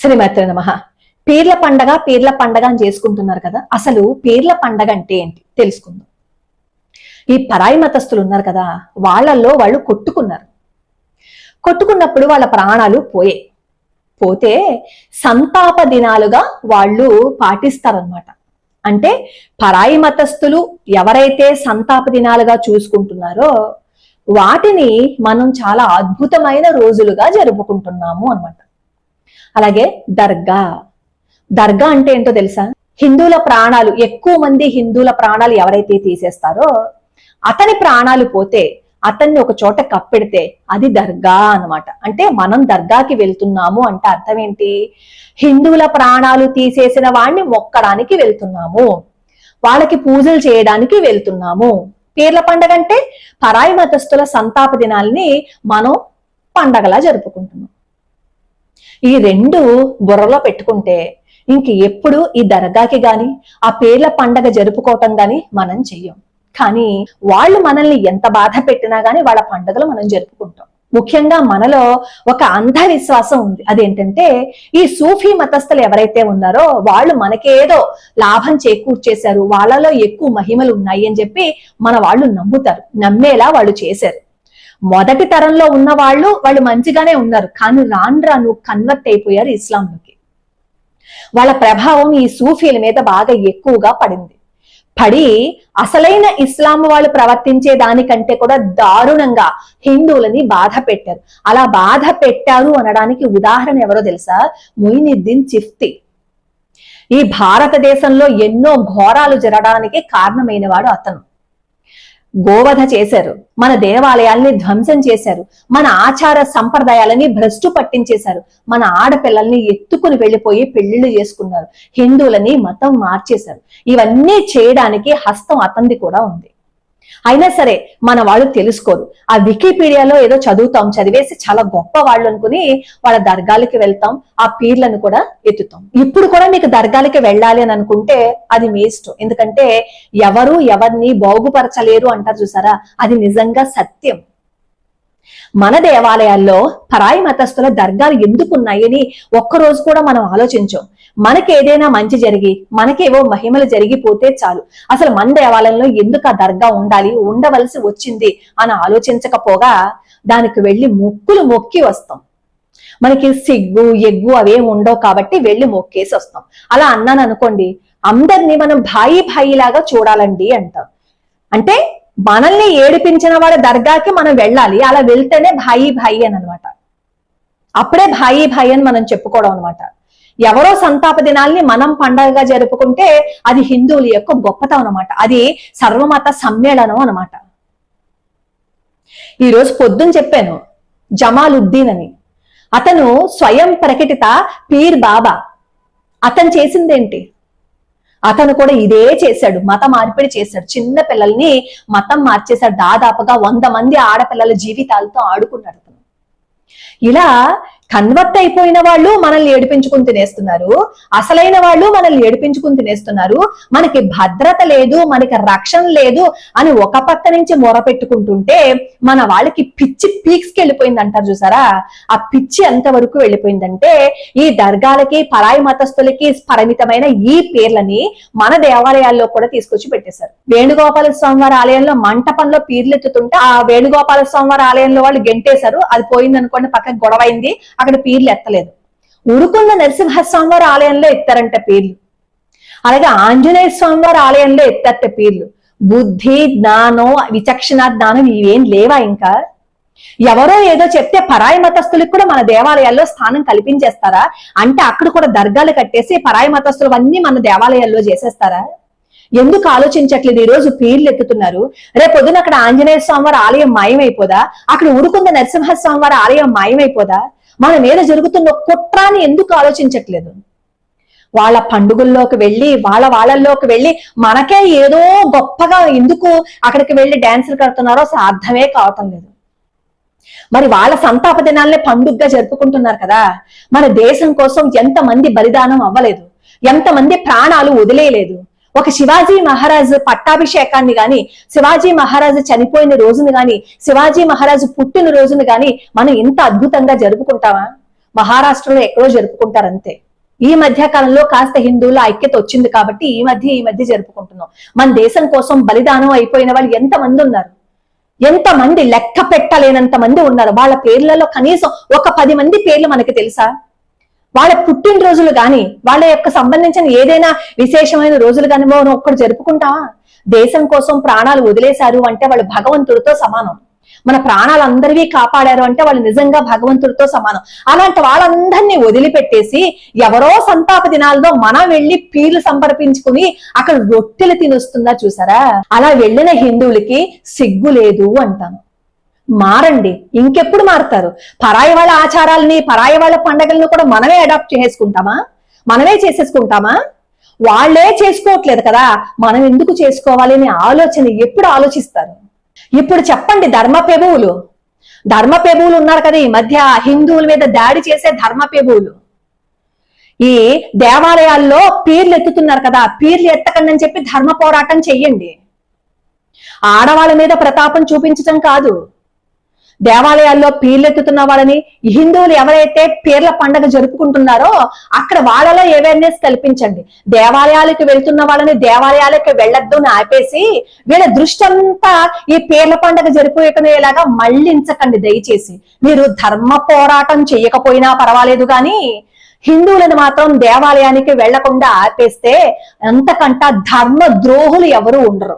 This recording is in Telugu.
శ్రీమతి నమః. పీర్ల పండగ అని చేసుకుంటున్నారు కదా. అసలు పీర్ల పండగ అంటే ఏంటి తెలుసుకుందాం. ఈ పరాయి మతస్థులు ఉన్నారు కదా, వాళ్ళల్లో వాళ్ళు కొట్టుకున్నప్పుడు వాళ్ళ ప్రాణాలు పోతే సంతాప దినాలుగా వాళ్ళు పాటిస్తారనమాట. అంటే పరాయి మతస్థులు ఎవరైతే సంతాప దినాలుగా చూసుకుంటున్నారో వాటిని మనం చాలా అద్భుతమైన రోజులుగా జరుపుకుంటున్నాము అన్నమాట. అలాగే దర్గా అంటే ఏంటో తెలుసా? హిందువుల ప్రాణాలు, ఎక్కువ మంది హిందువుల ప్రాణాలు ఎవరైతే తీసేస్తారో అతని ప్రాణాలు పోతే అతన్ని ఒక చోట కప్పెడితే అది దర్గా అన్నమాట. అంటే మనం దర్గాకి వెళ్తున్నాము అంటే అర్థం ఏంటి? హిందువుల ప్రాణాలు తీసేసిన వాడిని మొక్కడానికి వెళ్తున్నాము, వాళ్ళకి పూజలు చేయడానికి వెళ్తున్నాము. పీర్ల పండగ అంటే పరాయి మతస్థుల సంతాప దినాల్ని మనం పండగలా జరుపుకుంటున్నాం. ఈ రెండు బుర్రలో పెట్టుకుంటే ఇంక ఎప్పుడు ఈ దర్గాకి గాని ఆ పీర్ల పండగ జరుపుకోవటం గాని మనం చెయ్యం. కానీ వాళ్ళు మనల్ని ఎంత బాధ పెట్టినా గాని వాళ్ళ పండుగలు మనం జరుపుకుంటాం. ముఖ్యంగా మనలో ఒక అంధవిశ్వాసం ఉంది. అదేంటంటే ఈ సూఫీ మతస్థులు ఎవరైతే ఉన్నారో వాళ్ళు మనకేదో లాభం చేకూర్చేశారు, వాళ్ళలో ఎక్కువ మహిమలు ఉన్నాయి అని చెప్పి మన వాళ్ళు నమ్ముతారు, నమ్మేలా వాళ్ళు చేశారు. మొదటి తరంలో ఉన్న వాళ్ళు మంచిగానే ఉన్నారు, కానీ రాను కన్వర్ట్ అయిపోయారు ఇస్లాంలోకి. వాళ్ళ ప్రభావం ఈ సూఫీల మీద బాగా ఎక్కువగా పడి అసలైన ఇస్లాం వాళ్ళు ప్రవర్తించే దానికంటే కూడా దారుణంగా హిందువులని బాధ పెట్టారు. అలా బాధ పెట్టారు అనడానికి ఉదాహరణ ఎవరో తెలుసా? మొయినుద్దీన్ చిష్తి. ఈ భారతదేశంలో ఎన్నో ఘోరాలు జరగడానికి కారణమైన వాడు అతను. గోవధ చేశారు, మన దేవాలయాల్ని ధ్వంసం చేశారు, మన ఆచార సంప్రదాయాలని భ్రష్టు పట్టించేశారు, మన ఆడపిల్లల్ని ఎత్తుకుని వెళ్ళిపోయి పెళ్లిళ్ళు చేసుకున్నారు, హిందువులని మతం మార్చేశారు. ఇవన్నీ చేయడానికి హస్తం అతంది కూడా ఉంది. అయినా సరే మన వాళ్ళు తెలుసుకోరు. ఆ వికీపీడియాలో ఏదో చదువుతాం, చదివేసి చాలా గొప్ప వాళ్ళు అనుకుని వాళ్ళ దర్గాలకి వెళ్తాం, ఆ పీర్లను కూడా ఎత్తుతాం. ఇప్పుడు కూడా మీకు దర్గాలకి వెళ్ళాలి అని అనుకుంటే అది మీ ఇష్టం. ఎందుకంటే ఎవరు ఎవరిని బాగుపరచలేరు అంటారు చూసారా, అది నిజంగా సత్యం. మన దేవాలయాల్లో పరాయి మతస్థుల దర్గాలు ఎందుకున్నాయని ఒక్కరోజు కూడా మనం ఆలోచించాం. మనకి ఏదైనా మంచి జరిగి మనకేవో మహిమలు జరిగిపోతే చాలు, అసలు మన దేవాలయంలో ఎందుకు ఆ దర్గా ఉండాలి, ఉండవలసి వచ్చింది అని ఆలోచించకపోగా దానికి వెళ్ళి మొక్కి వస్తాం. మనకి సిగ్గు ఎగ్గు అవేం ఉండవు కాబట్టి వెళ్ళి మొక్కేసి వస్తాం. అలా అన్నాను అనుకోండి, అందరినీ మనం భాయి లాగా చూడాలండి అంటాం. అంటే మనల్ని ఏడిపించిన వాడి దర్గాకి మనం వెళ్ళాలి, అలా వెళ్తేనే భాయి అని అనమాట. అప్పుడే భాయి అని మనం చెప్పుకోవడం అనమాట. ఎవరో సంతాప దినాల్ని మనం పండగగా జరుపుకుంటే అది హిందువుల యొక్క గొప్పతనం అనమాట. అది సర్వమత సమ్మేళనం అనమాట. ఈరోజు పొద్దున చెప్పాను, జమాలుద్దీన్ అని అతను స్వయం ప్రకటిత పీర్ బాబా. అతను చేసిందేంటి? అతను కూడా ఇదే చేశాడు, మత మార్పిడి చేశాడు. చిన్న పిల్లల్ని మతం మార్చేశాడు. దాదాపుగా 100 మంది ఆడపిల్లల జీవితాలతో ఆడుకున్నాడు. ఇలా కన్వర్ట్ అయిపోయిన వాళ్ళు మనల్ని ఏడిపించుకుని తినేస్తున్నారు, అసలైన వాళ్ళు మనల్ని ఏడిపించుకుని తినేస్తున్నారు. మనకి భద్రత లేదు, మనకి రక్షణ లేదు అని ఒక పక్క నుంచి మొరపెట్టుకుంటుంటే మన వాళ్ళకి పిచ్చి పీక్స్కి వెళ్ళిపోయింది అంటారు చూసారా. ఆ పిచ్చి ఎంత వరకు వెళ్ళిపోయిందంటే ఈ దర్గాలకి పరాయి మతస్థులకి పరిమితమైన ఈ పేర్లని మన దేవాలయాల్లో కూడా తీసుకొచ్చి పెట్టేశారు. వేణుగోపాల స్వామి వారి ఆలయంలో మంటపంలో పీర్లు ఎత్తుతుంటే ఆ వేణుగోపాల స్వామి వారి ఆలయంలో వాళ్ళు గెంటేశారు. అది పోయింది అనుకోండి, పక్కన గొడవైంది, అక్కడ పీర్లు ఎత్తలేదు. ఉరుకుంద నరసింహస్వామి వారి ఆలయంలో ఎత్తారంట పీర్లు. అలాగే ఆంజనేయ స్వామి వారి ఆలయంలో ఎత్తారట పీర్లు. బుద్ధి జ్ఞానం విచక్షణ జ్ఞానం ఇవేం లేవా? ఇంకా ఎవరో ఏదో చెప్తే పరాయి మతస్థులకు కూడా మన దేవాలయాల్లో స్థానం కల్పించేస్తారా? అంటే అక్కడ కూడా దర్గాలు కట్టేసి పరాయి మతస్థులు అన్ని మన దేవాలయాల్లో చేసేస్తారా? ఎందుకు ఆలోచించట్లేదు? ఈ రోజు పీర్లు ఎత్తుతున్నారు, రేపు పొద్దున అక్కడ ఆంజనేయ స్వామి వారి ఆలయం మాయమైపోదా? అక్కడ ఉరుకుంద నరసింహస్వామి వారి ఆలయం మాయమైపోదా? మన మీద జరుగుతున్న కుట్రాన్ని ఎందుకు ఆలోచించట్లేదు? వాళ్ళ పండుగల్లోకి వెళ్ళి వాళ్ళలోకి వెళ్ళి మనకే ఏదో గొప్పగా ఎందుకు అక్కడికి వెళ్ళి డాన్సులు కడుతున్నారో అసలు అర్థమే కావటం లేదు. మరి వాళ్ళ సంతాప దినాలనే పండుగగా జరుపుకుంటున్నారు కదా. మన దేశం కోసం ఎంతమంది బలిదానం అవ్వలేదు, ఎంతమంది ప్రాణాలు వదిలేయలేదు. ఒక శివాజీ మహారాజు పట్టాభిషేకాన్ని గాని, శివాజీ మహారాజు చనిపోయిన రోజును గాని, శివాజీ మహారాజు పుట్టిన రోజును గాని మనం ఇంత అద్భుతంగా జరుపుకుంటామా? మహారాష్ట్రలో ఎక్కడో జరుపుకుంటారు అంతే. ఈ మధ్య కాలంలో కాస్త హిందువుల ఐక్యత వచ్చింది కాబట్టి ఈ మధ్య జరుపుకుంటున్నాం. మన దేశం కోసం బలిదానం అయిపోయిన వాళ్ళు ఎంతమంది ఉన్నారు, ఎంతమంది, లెక్క పెట్టలేనంత మంది ఉన్నారు. వాళ్ళ పేర్లలో కనీసం ఒక 10 మంది పేర్లు మనకి తెలుసా? వాళ్ళ పుట్టినరోజులు గాని, వాళ్ళ యొక్క సంబంధించిన ఏదైనా విశేషమైన రోజులు కానీ మనం ఒక్కడు జరుపుకుంటావా? దేశం కోసం ప్రాణాలు వదిలేశారు అంటే వాళ్ళు భగవంతుడితో సమానం. మన ప్రాణాలందరివి కాపాడారు అంటే వాళ్ళు నిజంగా భగవంతుడితో సమానం. అలాంటి వాళ్ళందరినీ వదిలిపెట్టేసి ఎవరో సంతాప దినాల్లో మనం వెళ్లి పీర్లు సంపర్పించుకుని అక్కడ రొట్టెలు తినొస్తుందా చూసారా? అలా వెళ్ళిన హిందువులకి సిగ్గు లేదు అంటాను. మారండి, ఇంకెప్పుడు మారుతారు? పరాయి వాళ్ళ ఆచారాలని, పరాయి వాళ్ళ పండగలను కూడా మనమే అడాప్ట్ చేసుకుంటామా? మనమే చేసేసుకుంటామా? వాళ్లే చేసుకోవట్లేదు కదా, మనం ఎందుకు చేసుకోవాలి అనే ఆలోచన ఎప్పుడు ఆలోచిస్తారు? ఇప్పుడు చెప్పండి, ధర్మపెబువులు ఉన్నారు కదా ఈ మధ్య, హిందువుల మీద దాడి చేసే ధర్మపెబువులు ఈ దేవాలయాల్లో పీర్లు ఎత్తుతున్నారు కదా, పీర్లు ఎత్తకండి అని చెప్పి ధర్మ పోరాటం చెయ్యండి. ఆడవాళ్ళ మీద ప్రతాపం చూపించటం కాదు, దేవాలయాల్లో పీర్లెత్తుతున్న వాళ్ళని, హిందువులు ఎవరైతే పీర్ల పండుగ జరుపుకుంటున్నారో అక్కడ వాళ్ళలో అవేర్నెస్ కల్పించండి. దేవాలయాలకు వెళ్తున్న వాళ్ళని దేవాలయాలకు వెళ్ళొద్దు అని ఆపేసి వీళ్ళ దృష్టి అంతా ఈ పీర్ల పండుగ జరిపోయేలాగా మళ్లించకండి దయచేసి. మీరు ధర్మ పోరాటం చేయకపోయినా పర్వాలేదు కానీ హిందువులను మాత్రం దేవాలయానికి వెళ్లకుండా ఆపేస్తే అంతకంట ధర్మ ద్రోహులు ఎవరు ఉండరు.